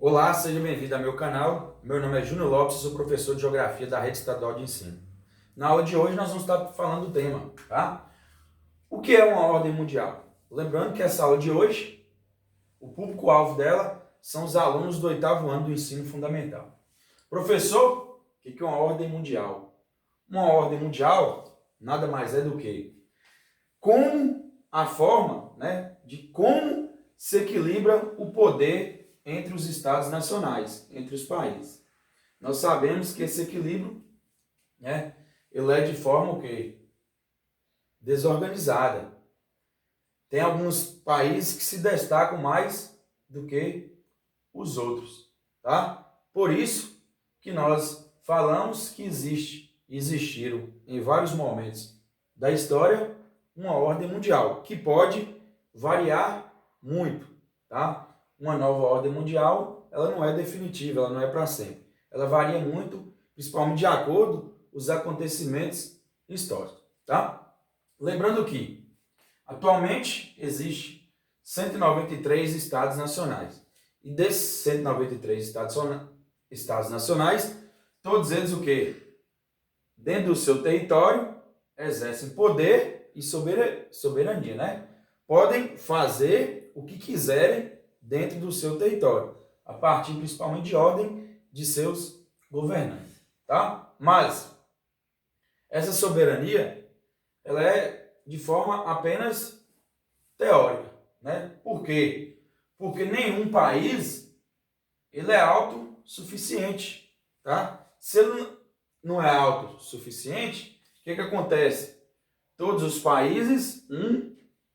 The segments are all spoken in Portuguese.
Olá, seja bem-vindo ao meu canal. Meu nome é Júnior Lopes, sou professor de Geografia da Rede Estadual de Ensino. Na aula de hoje nós vamos estar falando do tema, tá? O que é uma ordem mundial? Lembrando que essa aula de hoje, o público-alvo dela são os alunos do 8º ano do ensino fundamental. Professor, o que é uma ordem mundial? Uma ordem mundial nada mais é do que a forma, de como se equilibra o poder entre os estados nacionais, entre os países. Nós sabemos que esse equilíbrio, ele é de forma o quê? Desorganizada. Tem alguns países que se destacam mais do que os outros, tá? Por isso que nós falamos que existiram em vários momentos da história uma ordem mundial, que pode variar muito, tá? Uma nova ordem mundial, ela não é definitiva, ela não é para sempre. Ela varia muito, principalmente de acordo com os acontecimentos históricos, tá? Lembrando que, atualmente, existe 193 estados nacionais. E desses 193 estados nacionais, todos eles o quê? Dentro do seu território, exercem poder e soberania, né? Podem fazer o que quiserem dentro do seu território, a partir principalmente de ordem de seus governantes, tá? Mas essa soberania, ela é de forma apenas teórica, né? Por quê? Porque nenhum país ele é autossuficiente, tá? Se ele não é autossuficiente, o que acontece? Todos os países,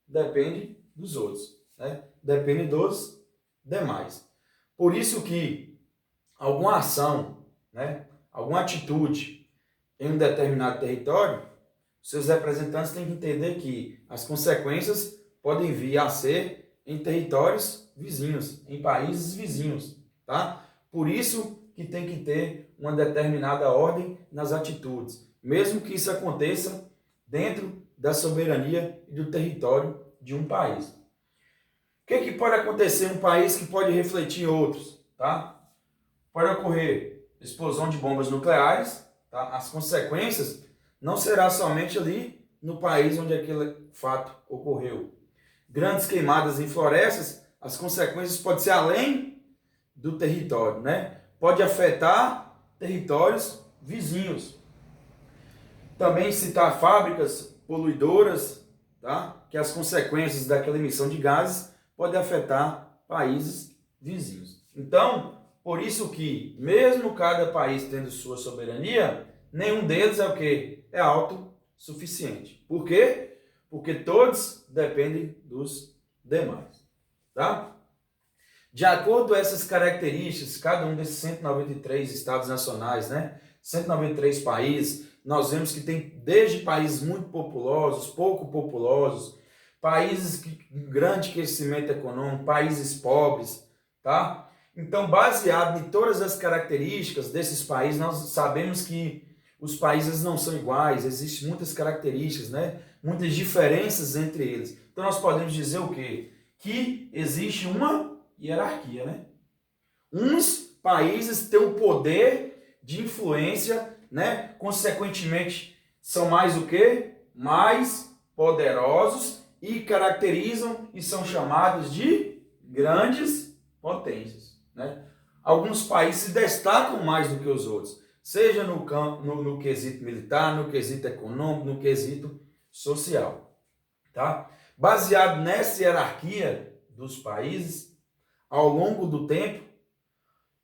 depende dos outros, né? Depende dos demais. Por isso que alguma ação, alguma atitude em um determinado território, seus representantes têm que entender que as consequências podem vir a ser em territórios vizinhos, em países vizinhos, tá? Por isso que tem que ter uma determinada ordem nas atitudes, mesmo que isso aconteça dentro da soberania e do território de um país. O que pode acontecer em um país que pode refletir em outros? Tá? Pode ocorrer explosão de bombas nucleares, tá? As consequências não será somente ali no país onde aquele fato ocorreu. Grandes queimadas em florestas, as consequências podem ser além do território, né? Pode afetar territórios vizinhos. Também citar fábricas poluidoras, tá? Que as consequências daquela emissão de gases podem afetar países vizinhos. Então, por isso que, mesmo cada país tendo sua soberania, nenhum deles é o quê? É autossuficiente. Por quê? Porque todos dependem dos demais, tá? De acordo com essas características, cada um desses 193 estados nacionais, 193 países, nós vemos que tem desde países muito populosos, pouco populosos, países com grande crescimento econômico, países pobres, tá? Então, baseado em todas as características desses países, nós sabemos que os países não são iguais, existem muitas características, muitas diferenças entre eles. Então, nós podemos dizer o quê? Que existe uma hierarquia, Uns países têm o poder de influência, consequentemente, são mais o quê? Mais poderosos e caracterizam e são chamados de grandes potências, Alguns países se destacam mais do que os outros, seja no quesito militar, no quesito econômico, no quesito social, tá? Baseado nessa hierarquia dos países, ao longo do tempo,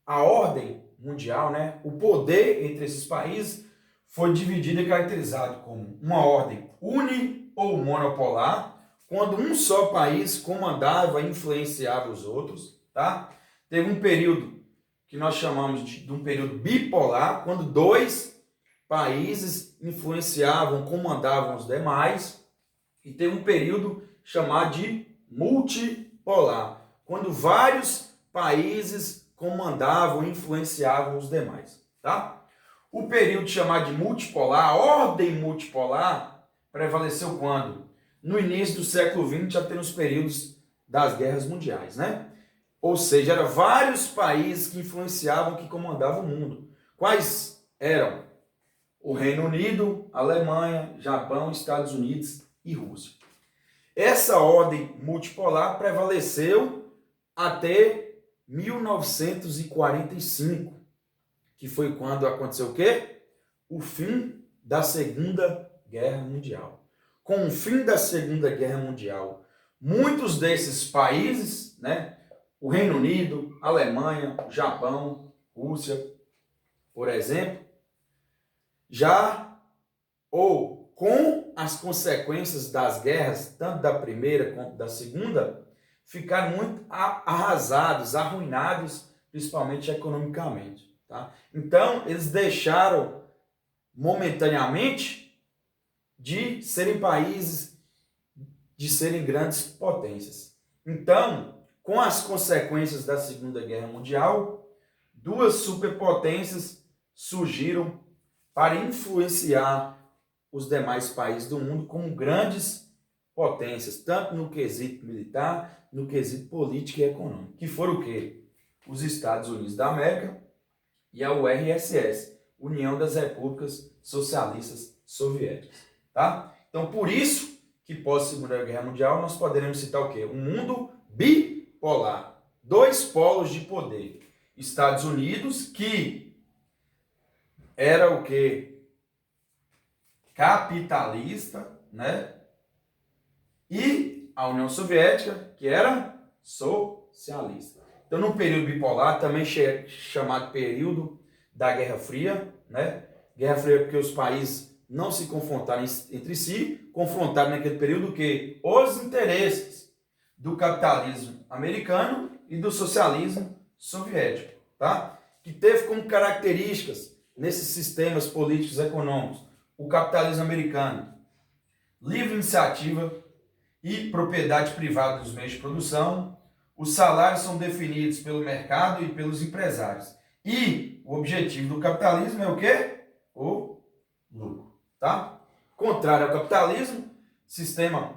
a ordem mundial, o poder entre esses países foi dividido e caracterizado como uma ordem uni ou monopolar, quando um só país comandava e influenciava os outros, tá? Teve um período que nós chamamos de um período bipolar, quando dois países influenciavam, comandavam os demais, e teve um período chamado de multipolar, quando vários países comandavam e influenciavam os demais, tá? O período chamado de multipolar, a ordem multipolar, prevaleceu quando? No início do século XX, já tendo os períodos das guerras mundiais, Ou seja, eram vários países que influenciavam, que comandavam o mundo. Quais eram? O Reino Unido, Alemanha, Japão, Estados Unidos e Rússia. Essa ordem multipolar prevaleceu até 1945, que foi quando aconteceu o quê? O fim da Segunda Guerra Mundial. Com o fim da Segunda Guerra Mundial, muitos desses países, né, o Reino Unido, Alemanha, Japão, Rússia, por exemplo, já ou com as consequências das guerras, tanto da primeira quanto da segunda, ficaram muito arrasados, arruinados, principalmente economicamente. Tá? Então, eles deixaram momentaneamente de serem países, de serem grandes potências. Então, com as consequências da Segunda Guerra Mundial, duas superpotências surgiram para influenciar os demais países do mundo como grandes potências, tanto no quesito militar, no quesito político e econômico, que foram o quê? Os Estados Unidos da América e a URSS, União das Repúblicas Socialistas Soviéticas. Tá? Então, por isso que pós-Segunda Guerra Mundial nós poderemos citar o quê? Um mundo bipolar, dois polos de poder. Estados Unidos, que era o quê? Capitalista, né? E a União Soviética, que era socialista. Então, no período bipolar, também chamado período da Guerra Fria, né? Guerra Fria porque os países não se confrontaram entre si, confrontaram naquele período que os interesses do capitalismo americano e do socialismo soviético, tá? Que teve como características nesses sistemas políticos e econômicos o capitalismo americano, livre iniciativa e propriedade privada dos meios de produção, os salários são definidos pelo mercado e pelos empresários. E o objetivo do capitalismo é o quê? O lucro, tá? Contrário ao capitalismo, sistema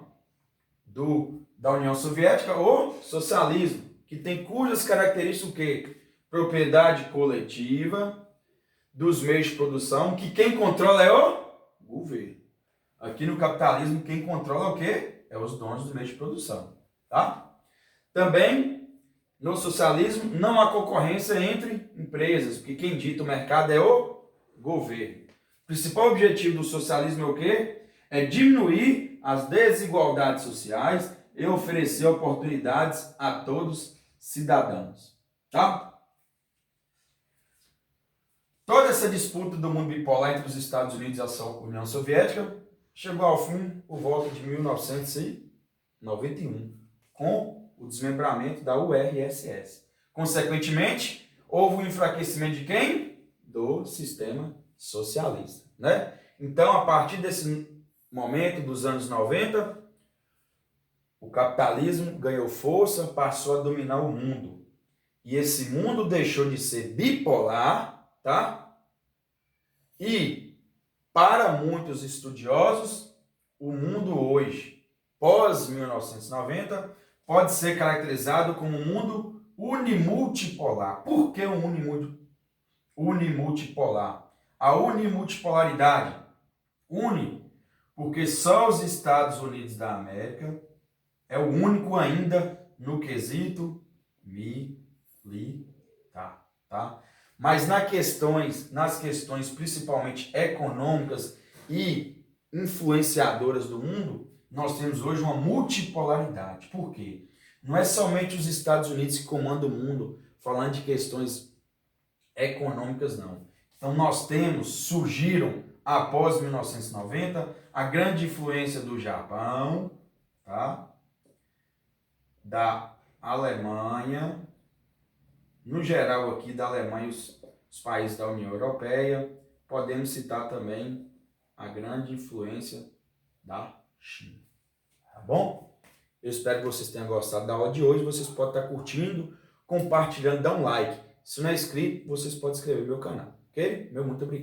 da União Soviética, o socialismo, que tem cujas características o quê? Propriedade coletiva dos meios de produção, que quem controla é o governo. Aqui no capitalismo, quem controla é o quê? É os donos dos meios de produção, tá? Também, no socialismo, não há concorrência entre empresas, porque quem dita o mercado é o governo. O principal objetivo do socialismo é o quê? É diminuir as desigualdades sociais e oferecer oportunidades a todos os cidadãos, tá? Toda essa disputa do mundo bipolar entre os Estados Unidos e a União Soviética chegou ao fim por volta de 1991, com o desmembramento da URSS. Consequentemente, houve um enfraquecimento de quem? Do sistema socialista, né? Então, a partir desse momento, dos anos 90, o capitalismo ganhou força, passou a dominar o mundo. E esse mundo deixou de ser bipolar, tá? E, para muitos estudiosos, o mundo hoje, pós-1990, pode ser caracterizado como um mundo unimultipolar. Por que um unimultipolar? A unimultipolaridade une porque só os Estados Unidos da América é o único ainda no quesito militar, tá? Mas nas questões principalmente econômicas e influenciadoras do mundo, nós temos hoje uma multipolaridade. Por quê? Não é somente os Estados Unidos que comandam o mundo, falando de questões econômicas, não. Então nós surgiram, após 1990, a grande influência do Japão, tá? Da Alemanha, no geral aqui da Alemanha e os países da União Europeia. Podemos citar também a grande influência da China. Tá bom? Eu espero que vocês tenham gostado da aula de hoje. Vocês podem estar curtindo, compartilhando, dá um like. Se não é inscrito, vocês podem inscrever no meu canal. Ok? Meu muito obrigado.